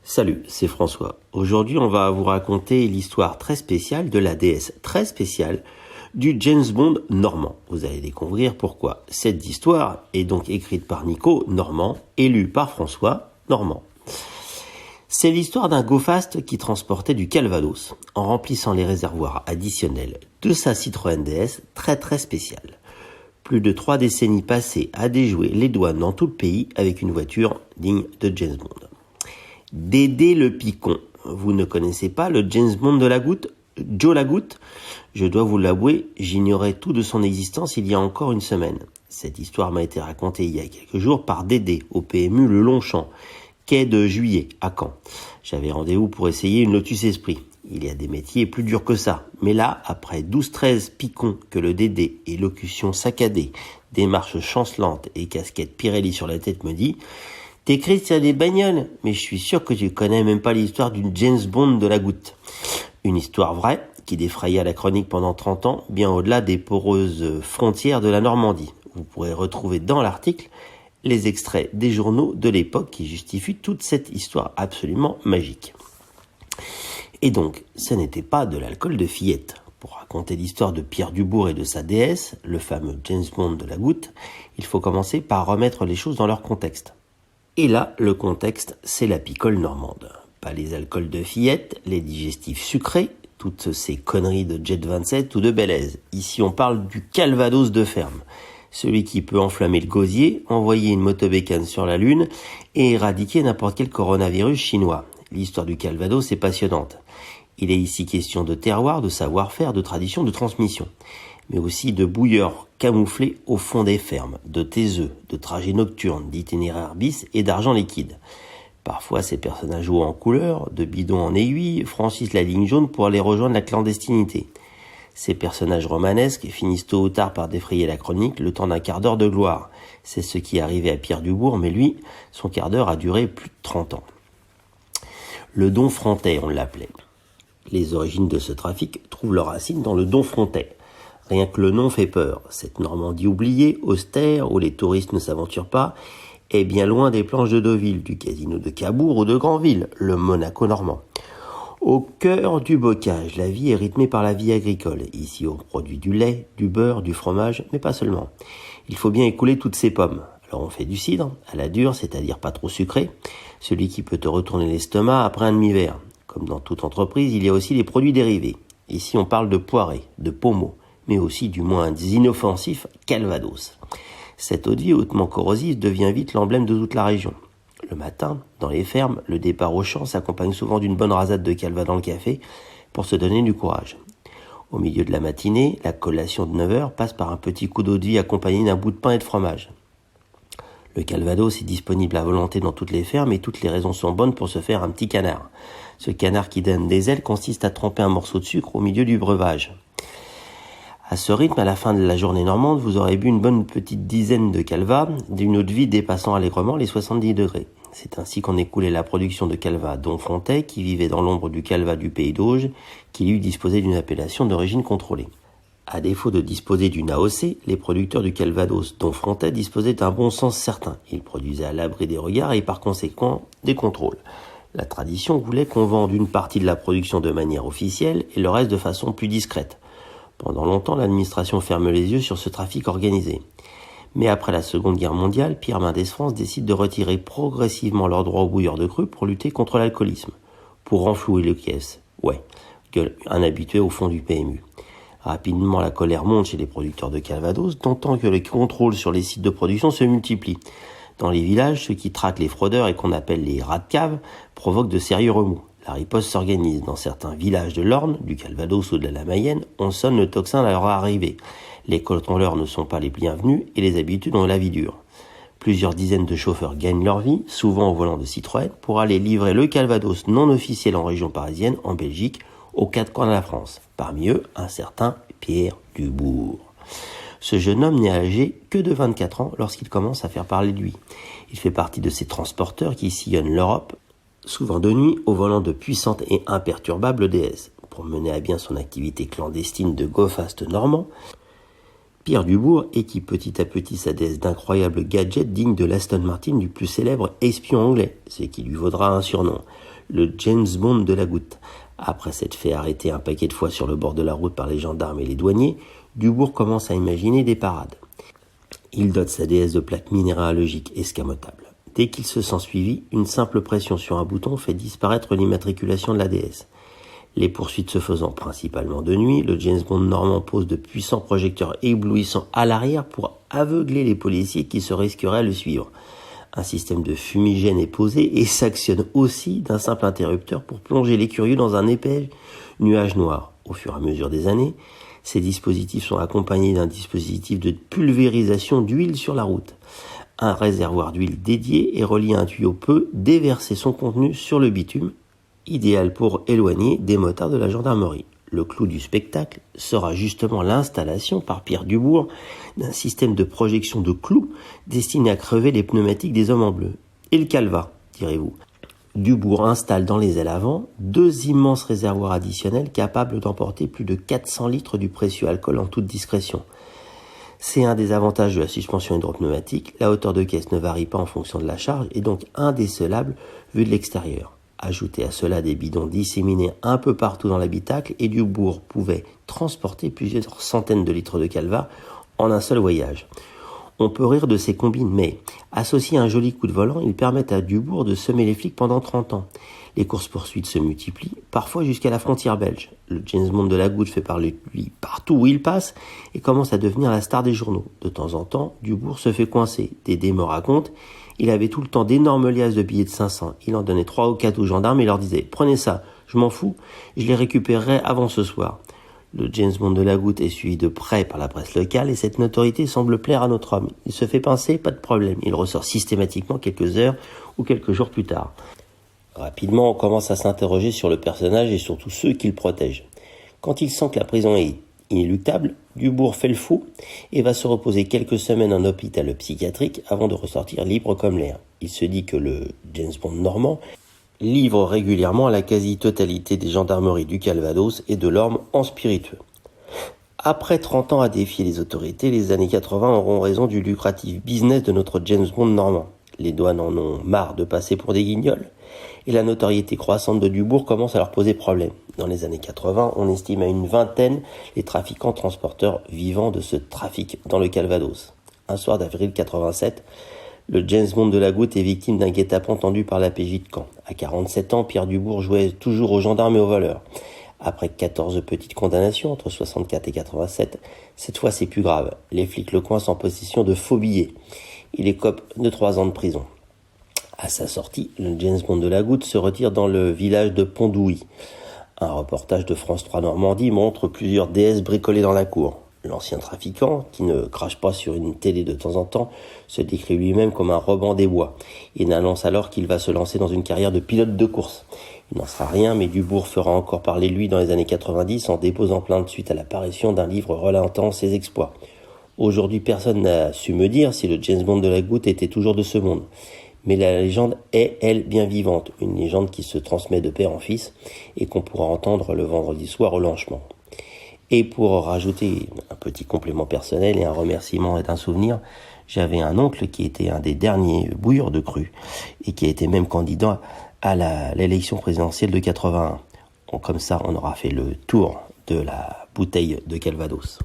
Salut, c'est François. Aujourd'hui, on va vous raconter l'histoire très spéciale de la déesse très spéciale du James Bond normand. Vous allez découvrir pourquoi. Cette histoire est donc écrite par Nico Normand et lue par François Normand. C'est l'histoire d'un go-fast qui transportait du Calvados en remplissant les réservoirs additionnels de sa Citroën DS très spéciale. Plus de 3 décennies passées à déjouer les douanes dans tout le pays avec une voiture digne de James Bond. Dédé le Picon. Vous ne connaissez pas le James Bond de la goutte, Joe la goutte? Je dois vous l'avouer, j'ignorais tout de son existence il y a encore une semaine. Cette histoire m'a été racontée il y a quelques jours par Dédé au PMU Le Longchamp, quai de Juillet à Caen. J'avais rendez-vous pour essayer une Lotus Esprit. Il y a des métiers plus durs que ça. Mais là, après 12-13 picons que le Dédé, élocution saccadée, démarche chancelante et casquette Pirelli sur la tête me dit: t'écris sur des bagnoles, mais je suis sûr que tu connais même pas l'histoire d'une James Bond de la goutte. Une histoire vraie qui défraya la chronique pendant 30 ans, bien au-delà des poreuses frontières de la Normandie. Vous pourrez retrouver dans l'article les extraits des journaux de l'époque qui justifient toute cette histoire absolument magique. Et donc, ce n'était pas de l'alcool de fillette. Pour raconter l'histoire de Pierre Dubourg et de sa déesse, le fameux James Bond de la goutte, il faut commencer par remettre les choses dans leur contexte. Et là, le contexte, c'est la picole normande. Pas les alcools de fillette, les digestifs sucrés, toutes ces conneries de Jet 27 ou de Belaise. Ici, on parle du Calvados de ferme. Celui qui peut enflammer le gosier, envoyer une motobécane sur la Lune et éradiquer n'importe quel coronavirus chinois. L'histoire du Calvados est passionnante. Il est ici question de terroir, de savoir-faire, de tradition, de transmission. Mais aussi de bouilleurs camouflés au fond des fermes, de taiseux, de trajets nocturnes, d'itinéraires bis et d'argent liquide. Parfois, ces personnages hauts en couleur, de bidons en aiguille, franchissent la ligne jaune pour aller rejoindre la clandestinité. Ces personnages romanesques finissent tôt ou tard par défrayer la chronique le temps d'un quart d'heure de gloire. C'est ce qui est arrivé à Pierre Dubourg, mais lui, son quart d'heure a duré plus de 30 ans. Le Don Frontais, on l'appelait. Les origines de ce trafic trouvent leurs racines dans le Don Frontais. Rien que le nom fait peur. Cette Normandie oubliée, austère, où les touristes ne s'aventurent pas, est bien loin des planches de Deauville, du casino de Cabourg ou de Granville, le Monaco normand. Au cœur du bocage, la vie est rythmée par la vie agricole. Ici, on produit du lait, du beurre, du fromage, mais pas seulement. Il faut bien écouler toutes ces pommes. Alors on fait du cidre, à la dure, c'est-à-dire pas trop sucré, celui qui peut te retourner l'estomac après un demi-verre. Comme dans toute entreprise, il y a aussi les produits dérivés. Ici, on parle de poirée, de pommeau, mais aussi du moins inoffensif Calvados. Cette eau de vie hautement corrosive devient vite l'emblème de toute la région. Le matin, dans les fermes, le départ au champ s'accompagne souvent d'une bonne rasade de calva dans le café pour se donner du courage. Au milieu de la matinée, la collation de 9h passe par un petit coup d'eau de vie accompagné d'un bout de pain et de fromage. Le Calvados est disponible à volonté dans toutes les fermes et toutes les raisons sont bonnes pour se faire un petit canard. Ce canard qui donne des ailes consiste à tremper un morceau de sucre au milieu du breuvage. À ce rythme, à la fin de la journée normande, vous aurez bu une bonne petite dizaine de calvas, d'une eau de vie dépassant allègrement les 70 degrés. C'est ainsi qu'on écoulait la production de calva Don Frontais, qui vivait dans l'ombre du calva du pays d'Auge, qui lui disposait d'une appellation d'origine contrôlée. À défaut de disposer d'une AOC, les producteurs du Calvados Don Frontais disposaient d'un bon sens certain. Ils produisaient à l'abri des regards et par conséquent des contrôles. La tradition voulait qu'on vende une partie de la production de manière officielle et le reste de façon plus discrète. Pendant longtemps, l'administration ferme les yeux sur ce trafic organisé. Mais après la Seconde Guerre mondiale, Pierre Mendès France décide de retirer progressivement leurs droits aux bouilleurs de cru pour lutter contre l'alcoolisme. Pour renflouer les caisses. Ouais, un habitué au fond du PMU. Rapidement, la colère monte chez les producteurs de Calvados, d'autant que les contrôles sur les sites de production se multiplient. Dans les villages, ceux qui traquent les fraudeurs et qu'on appelle les rats de cave provoquent de sérieux remous. La riposte s'organise. Dans certains villages de l'Orne, du Calvados ou de la Mayenne, on sonne le tocsin à leur arrivée. Les contrôleurs ne sont pas les bienvenus et les habitudes ont la vie dure. Plusieurs dizaines de chauffeurs gagnent leur vie, souvent au volant de Citroën, pour aller livrer le Calvados non officiel en région parisienne, en Belgique, aux 4 coins de la France. Parmi eux, un certain Pierre Dubourg. Ce jeune homme n'est âgé que de 24 ans lorsqu'il commence à faire parler de lui. Il fait partie de ces transporteurs qui sillonnent l'Europe, souvent de nuit, au volant de puissantes et imperturbables déesses. Pour mener à bien son activité clandestine de go-fast normand, Pierre Dubourg équipe petit à petit sa déesse d'incroyables gadgets dignes de l'Aston Martin du plus célèbre espion anglais, ce qui lui vaudra un surnom, le James Bond de la goutte. Après s'être fait arrêter un paquet de fois sur le bord de la route par les gendarmes et les douaniers, Dubourg commence à imaginer des parades. Il dote sa déesse de plaques minéralogiques escamotables. Dès qu'il se sent suivi, une simple pression sur un bouton fait disparaître l'immatriculation de la déesse. Les poursuites se faisant principalement de nuit, le James Bond normand pose de puissants projecteurs éblouissants à l'arrière pour aveugler les policiers qui se risqueraient à le suivre. Un système de fumigène est posé et s'actionne aussi d'un simple interrupteur pour plonger les curieux dans un épais nuage noir. Au fur et à mesure des années, ces dispositifs sont accompagnés d'un dispositif de pulvérisation d'huile sur la route. Un réservoir d'huile dédié est relié à un tuyau peut déverser son contenu sur le bitume, idéal pour éloigner des motards de la gendarmerie. Le clou du spectacle sera justement l'installation par Pierre Dubourg d'un système de projection de clous destiné à crever les pneumatiques des hommes en bleu. Et le calva, direz-vous. Dubourg installe dans les ailes avant 2 immenses réservoirs additionnels capables d'emporter plus de 400 litres du précieux alcool en toute discrétion. C'est un des avantages de la suspension hydropneumatique. La hauteur de caisse ne varie pas en fonction de la charge et donc indécelable vu de l'extérieur. Ajoutez à cela des bidons disséminés un peu partout dans l'habitacle et Dubourg pouvait transporter plusieurs centaines de litres de calva en un seul voyage. On peut rire de ces combines, mais associés à un joli coup de volant, ils permettent à Dubourg de semer les flics pendant 30 ans. Les courses-poursuites se multiplient, parfois jusqu'à la frontière belge. Le James Bond de la goutte fait parler de lui partout où il passe et commence à devenir la star des journaux. De temps en temps, Dubourg se fait coincer. Dédé me raconte, il avait tout le temps d'énormes liasses de billets de 500. Il en donnait 3 ou 4 aux gendarmes et leur disait « Prenez ça, je m'en fous, je les récupérerai avant ce soir ». Le James Bond de la goutte est suivi de près par la presse locale et cette notoriété semble plaire à notre homme. Il se fait pincer, pas de problème. Il ressort systématiquement quelques heures ou quelques jours plus tard. Rapidement, on commence à s'interroger sur le personnage et surtout ceux qui le protègent. Quand il sent que la prison est inéluctable, Dubourg fait le fou et va se reposer quelques semaines en hôpital psychiatrique avant de ressortir libre comme l'air. Il se dit que le James Bond normand livre régulièrement la quasi-totalité des gendarmeries du Calvados et de l'Orne en spiritueux. Après 30 ans à défier les autorités, les années 80 auront raison du lucratif business de notre James Bond normand. Les douanes en ont marre de passer pour des guignols et la notoriété croissante de Dubourg commence à leur poser problème. Dans les années 80, on estime à une vingtaine les trafiquants transporteurs vivants de ce trafic dans le Calvados. Un soir d'avril 87, le James Bond de la goutte est victime d'un guet-apens tendu par la PJ de Caen. À 47 ans, Pierre Dubourg jouait toujours aux gendarmes et aux voleurs. Après 14 petites condamnations entre 64 et 87, cette fois c'est plus grave. Les flics le coincent en possession de faux billets. Il écope de 3 ans de prison. À sa sortie, le James Bond de la goutte se retire dans le village de Pondouilly. Un reportage de France 3 Normandie montre plusieurs déesses bricolées dans la cour. L'ancien trafiquant, qui ne crache pas sur une télé de temps en temps, se décrit lui-même comme un Robin des Bois. Il annonce alors qu'il va se lancer dans une carrière de pilote de course. Il n'en sera rien, mais Dubourg fera encore parler de lui dans les années 90 en déposant plainte suite à l'apparition d'un livre relatant ses exploits. Aujourd'hui, personne n'a su me dire si le James Bond de la goutte était toujours de ce monde. Mais la légende est, elle, bien vivante. Une légende qui se transmet de père en fils et qu'on pourra entendre le vendredi soir au Lanchement. Et pour rajouter un petit complément personnel et un remerciement et un souvenir, j'avais un oncle qui était un des derniers bouilleurs de cru et qui a été même candidat à l'élection présidentielle de 81. Donc comme ça, on aura fait le tour de la bouteille de Calvados.